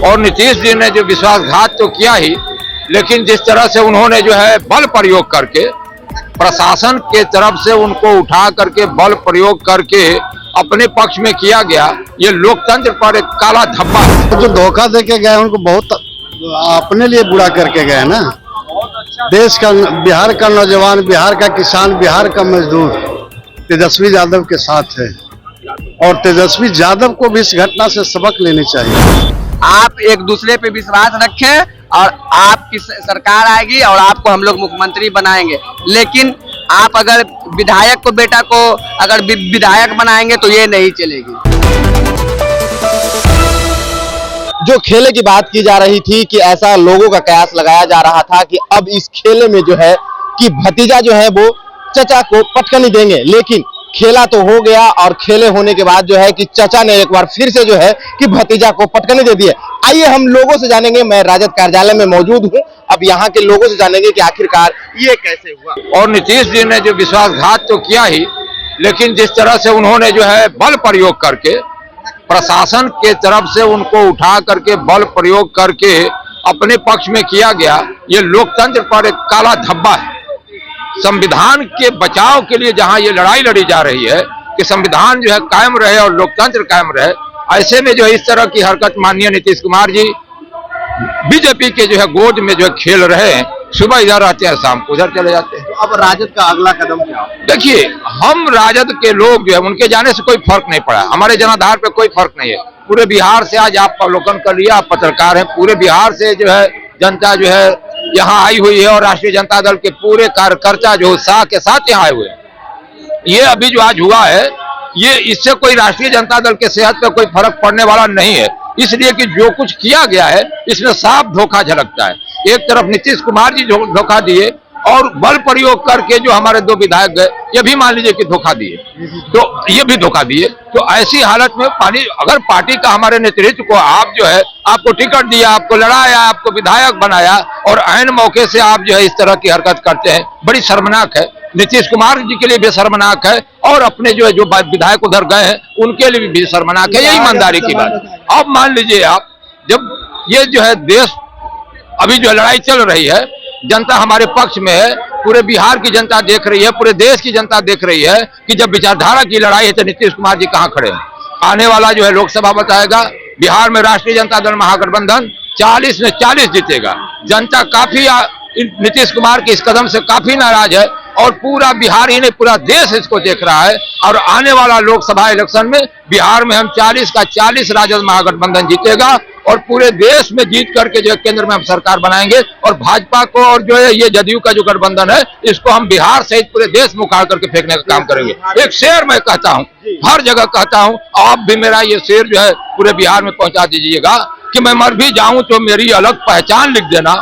और नीतीश जी ने जो विश्वासघात तो किया ही, लेकिन जिस तरह से उन्होंने जो है बल प्रयोग करके प्रशासन के तरफ से उनको उठा करके बल प्रयोग करके अपने पक्ष में किया गया, ये लोकतंत्र पर एक काला धब्बा है। जो धोखा दे के गए उनको बहुत अपने लिए बुरा करके गए ना। देश का, बिहार का नौजवान, बिहार का किसान, बिहार का मजदूर तेजस्वी यादव के साथ है और तेजस्वी यादव को भी इस घटना से सबक लेनी चाहिए। आप एक दूसरे पे विश्वास रखें और आपकी सरकार आएगी और आपको हम लोग मुख्यमंत्री बनाएंगे, लेकिन आप अगर विधायक को, बेटा को अगर विधायक बनाएंगे तो ये नहीं चलेगी। जो खेले की बात की जा रही थी कि ऐसा लोगों का कयास लगाया जा रहा था कि अब इस खेले में जो है कि भतीजा जो है वो चचा को पटकनी देंगे, लेकिन खेला तो हो गया और खेले होने के बाद जो है कि चचा ने एक बार फिर से जो है कि भतीजा को पटकनी दे दी है। आइए हम लोगों से जानेंगे, मैं राजद कार्यालय में मौजूद हूं, अब यहाँ के लोगों से जानेंगे कि आखिरकार ये कैसे हुआ। और नीतीश जी ने जो विश्वासघात तो किया ही, लेकिन जिस तरह से उन्होंने जो है बल प्रयोग करके प्रशासन के तरफ से उनको उठा करके बल प्रयोग करके अपने पक्ष में किया गया, ये लोकतंत्र पर एक काला धब्बा है। संविधान के बचाव के लिए जहां ये लड़ाई लड़ी जा रही है कि संविधान जो है कायम रहे और लोकतंत्र कायम रहे, ऐसे में जो है इस तरह की हरकत माननीय नीतीश कुमार जी बीजेपी के जो है गोद में जो है खेल रहे हैं। सुबह इधर आते हैं, शाम को उधर चले जाते हैं। तो अब राजद का अगला कदम क्या? देखिए, हम राजद के लोग जो है उनके जाने से कोई फर्क नहीं पड़ा, हमारे जनाधार पे कोई फर्क नहीं है। पूरे बिहार से आज आप अवलोकन कर लिया, आप पत्रकार हैं, पूरे बिहार से जो है जनता जो है यहाँ आई हुई है और राष्ट्रीय जनता दल के पूरे कार्यकर्ता जो उत्साह के साथ यहाँ आए हुए हैं। ये अभी जो आज हुआ है, ये इससे कोई राष्ट्रीय जनता दल के सेहत पे कोई फर्क पड़ने वाला नहीं है, इसलिए कि जो कुछ किया गया है इसमें साफ धोखा झलकता है। एक तरफ नीतीश कुमार जी धोखा दिए और बल प्रयोग करके जो हमारे दो विधायक गए, ये भी मान लीजिए कि धोखा दिए, तो ये भी धोखा दिए। तो ऐसी हालत में अगर पार्टी का हमारे नेतृत्व को आप जो है आपको टिकट दिया, आपको लड़ाया, आपको विधायक बनाया और ऐन मौके से आप जो है इस तरह की हरकत करते हैं, बड़ी शर्मनाक है। नीतीश कुमार जी के लिए भी शर्मनाक है और अपने जो है जो विधायक उधर गए हैं उनके लिए भी शर्मनाक है। यही ईमानदारी की बात। अब मान लीजिए आप, जब ये जो है देश अभी जो लड़ाई चल रही है, जनता हमारे पक्ष में है, पूरे बिहार की जनता देख रही है, पूरे देश की जनता देख रही है कि जब विचारधारा की लड़ाई है तो नीतीश कुमार जी कहां खड़े हैं। आने वाला जो है लोकसभा बताएगा, बिहार में राष्ट्रीय जनता दल महागठबंधन 40 में 40 जीतेगा। जनता काफी नीतीश कुमार के इस कदम से काफी नाराज है और पूरा बिहार ही नहीं पूरा देश इसको देख रहा है। और आने वाला लोकसभा इलेक्शन में बिहार में हम 40 का 40 राजद महागठबंधन जीतेगा और पूरे देश में जीत करके जो केंद्र में हम सरकार बनाएंगे और भाजपा को और जो है ये जदयू का जो गठबंधन है इसको हम बिहार सहित पूरे देश में उखाड़ करके फेंकने का काम करेंगे। एक शेर मैं कहता हूँ, हर जगह कहता हूँ, आप भी मेरा ये शेर जो है पूरे बिहार में पहुंचा दीजिएगा कि मैं मर भी जाऊं तो मेरी अलग पहचान लिख देना,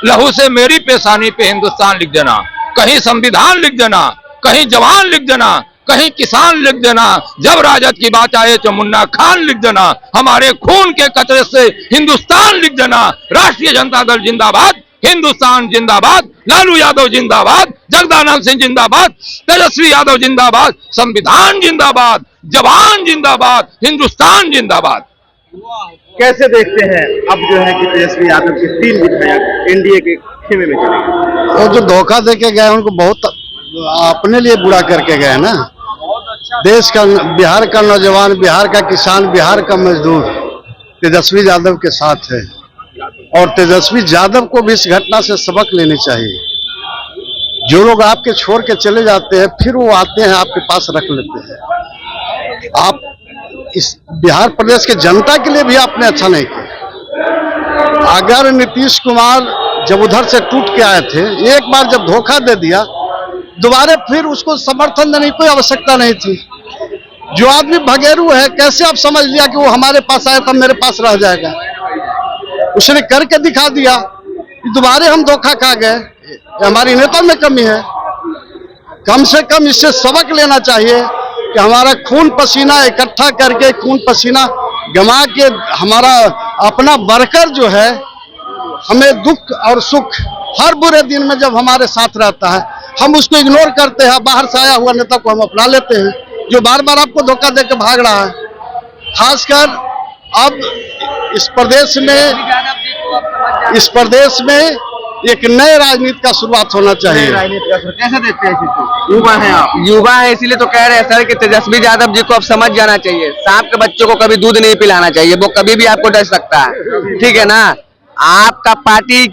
लहू से मेरी पेशानी पे हिंदुस्तान लिख देना, कहीं संविधान लिख देना, कहीं जवान लिख देना, कहीं किसान लिख देना, जब राजद की बात आए तो मुन्ना खान लिख देना, हमारे खून के कतरे से हिंदुस्तान लिख देना। राष्ट्रीय जनता दल जिंदाबाद, हिंदुस्तान जिंदाबाद, लालू यादव जिंदाबाद, जगदानंद सिंह जिंदाबाद, तेजस्वी यादव जिंदाबाद, संविधान जिंदाबाद, जवान जिंदाबाद, हिंदुस्तान जिंदाबाद। कैसे देखते हैं अब जो है कि तेजस्वी यादव के 3 विधायक एनडीए के खेमे में चले गए? वो जो धोखा दे के गए उनको बहुत अपने लिए बुरा करके गए ना। देश का, बिहार का नौजवान, बिहार का किसान, बिहार का मजदूर तेजस्वी यादव के साथ है और तेजस्वी यादव को भी इस घटना से सबक लेनी चाहिए। जो लोग आपके छोड़ के चले जाते हैं फिर वो आते हैं आपके पास रख लेते हैं। आप इस बिहार प्रदेश के जनता के लिए भी आपने अच्छा नहीं किया। अगर नीतीश कुमार जब उधर से टूट के आए थे, एक बार जब धोखा दे दिया, दोबारा फिर उसको समर्थन देने की कोई आवश्यकता नहीं थी। जो आदमी भगेरू है, कैसे आप समझ लिया कि वो हमारे पास आया तब मेरे पास रह जाएगा? उसने करके दिखा दिया, दोबारा हम धोखा खा गए। हमारी नेता में कमी है। कम से कम इससे सबक लेना चाहिए कि हमारा खून पसीना इकट्ठा करके, खून पसीना गंवा के हमारा अपना वर्कर जो है, हमें दुख और सुख हर बुरे दिन में जब हमारे साथ रहता है, हम उसको इग्नोर करते हैं। बाहर से आया हुआ नेता को हम अपना लेते हैं जो बार बार आपको धोखा देकर भाग रहा है। खासकर अब इस प्रदेश में एक नए राजनीति का शुरुआत होना चाहिए। कैसे देखते हैं इसको? युवा हैं आप? युवा है इसीलिए तो कह रहे हैं सर कि तेजस्वी यादव जी को अब समझ जाना चाहिए। सांप के बच्चों को कभी दूध नहीं पिलाना चाहिए, वो कभी भी आपको डस सकता है, ठीक है ना। आपका पार्टी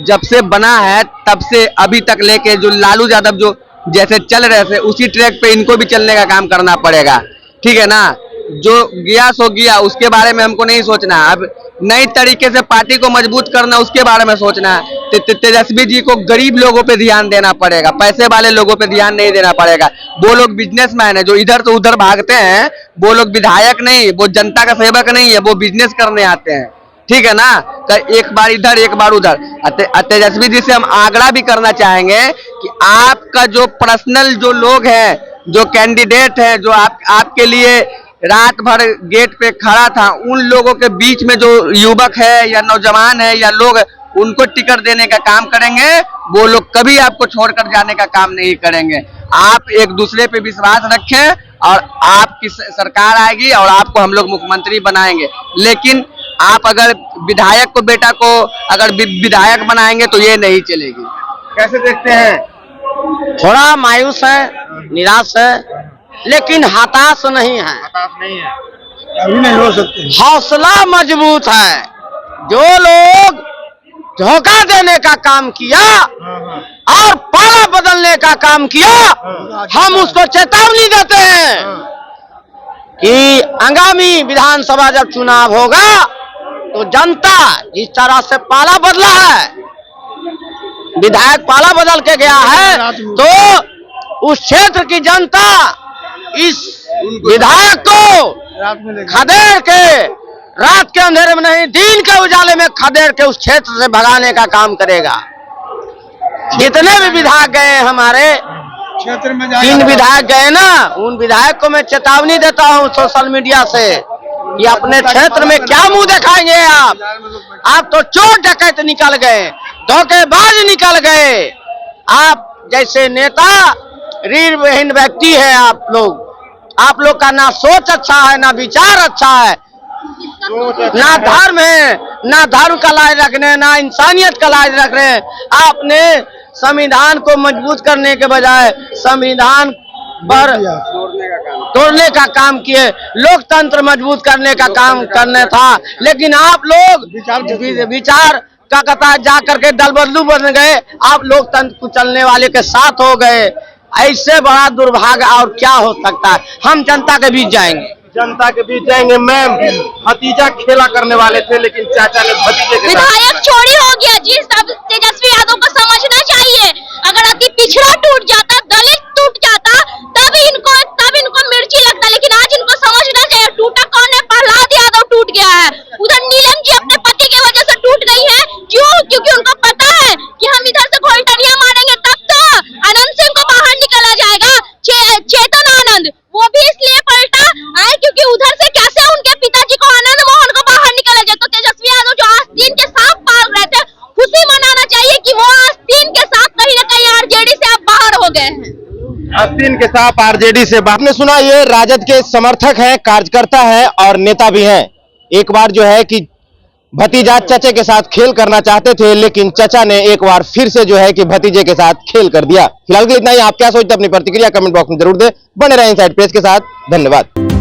जब से बना है तब से अभी तक लेके जो लालू यादव जो जैसे चल रहे थे उसी ट्रैक पे इनको भी चलने का काम करना पड़ेगा, ठीक है ना। जो गया सो गया, उसके बारे में हमको नहीं सोचना है। अब नई तरीके से पार्टी को मजबूत करना, उसके बारे में सोचना है। तेजस्वी जी को गरीब लोगों पे ध्यान देना पड़ेगा, पैसे वाले लोगों पे ध्यान नहीं देना पड़ेगा। वो लोग बिजनेसमैन है जो इधर से उधर भागते हैं, वो लोग विधायक नहीं, वो जनता का सेवक नहीं है, वो बिजनेस करने आते हैं, ठीक है ना। एक बार इधर एक बार उधर। तेजस्वी जी से हम आग्रह भी करना चाहेंगे कि आपका जो पर्सनल जो लोग हैं, जो कैंडिडेट हैं, जो आपके लिए रात भर गेट पे खड़ा था, उन लोगों के बीच में जो युवक है या नौजवान है या लोग, उनको टिकट देने का काम करेंगे। वो लोग कभी आपको छोड़कर जाने का काम नहीं करेंगे। आप एक दूसरे पे विश्वास रखें और आपकी सरकार आएगी और आपको हम लोग मुख्यमंत्री बनाएंगे। लेकिन आप अगर विधायक को बेटा को अगर विधायक बनाएंगे तो ये नहीं चलेगी। कैसे देखते हैं? थोड़ा मायूस है, निराश है, लेकिन हताश नहीं है। हताश नहीं है, अभी नहीं हो सकते। हौसला मजबूत है। जो लोग धोखा देने का काम किया और पाला बदलने का काम किया, हम उसको चेतावनी देते हैं कि आगामी विधानसभा जब चुनाव होगा तो जनता जिस तरह से पाला बदला है, विधायक पाला बदल के गया है, तो उस क्षेत्र की जनता इस विधायक को खदेड़ के, रात के अंधेरे में नहीं दिन के उजाले में खदेड़ के उस क्षेत्र से भगाने का काम करेगा। जितने भी विधायक गए हमारे क्षेत्र में 3 विधायक गए ना, उन विधायक को मैं चेतावनी देता हूं सोशल मीडिया से कि अपने क्षेत्र में क्या मुंह दिखाएंगे आप तो चोर डकैत निकल गए, धोखेबाज निकल गए। आप जैसे नेता रीढ़विहीन व्यक्ति है आप लोग का ना सोच अच्छा है, ना विचार अच्छा है, ना धर्म है, ना धर्म का लाज रखने, ना इंसानियत का लाज रख रहे हैं। आपने संविधान को मजबूत करने के बजाय संविधान पर तोड़ने का काम किए। लोकतंत्र मजबूत करने का काम करना था, लेकिन आप लोग विचार का कथा जा करके दल बदलू बन गए। आप लोकतंत्र को चलने वाले के साथ हो गए। ऐसे बड़ा दुर्भाग्य और क्या हो सकता है। हम जनता के बीच जाएंगे, जनता के बीच जाएंगे। मैम, भतीजा खेला करने वाले थे लेकिन चाचा ने भतीजे के विधायक चोरी हो गया जी। सब तेजस्वी यादव को समझना चाहिए, अगर अति पिछड़ा टूट जाता, दलित टूट जाता, तब इनको मिर्ची लगता। लेकिन आज इनको समझना चाहिए टूटा कौन है, प्रहलाद यादव टूट गया है। उधर नीलम जी अपने पति की वजह से टूट गई है। क्यों? क्योंकि उनको पता है कि हम इधर से घोलटनिया मारेंगे तब तो आनंद सिंह को बाहर निकाला जाएगा। चेतन आनंद वो भी इसलिए पलटा आए क्योंकि उधर से कैसे उनके पिताजी को आनंद मोहन को बाहर निकाला जाए। तो तेजस्वी यादव जो आस्तीन के साथ पाल रहे थे, खुशी मनाना चाहिए कि वो आस्तीन के साथ कहीं न कहीं आरजेडी से अब बाहर हो गए हैं। आस्तीन के साथ आरजेडी से आपने सुना, ये राजद के समर्थक हैं, कार्यकर्ता है और नेता भी हैं। एक बार जो है कि भतीजा चचे के साथ खेल करना चाहते थे, लेकिन चचा ने एक बार फिर से जो है कि भतीजे के साथ खेल कर दिया। फिलहाल के लिए इतना ही। आप क्या सोचते हैं अपनी प्रतिक्रिया कमेंट बॉक्स में जरूर दें। बने रहें इनसाइड प्रेस के साथ। धन्यवाद।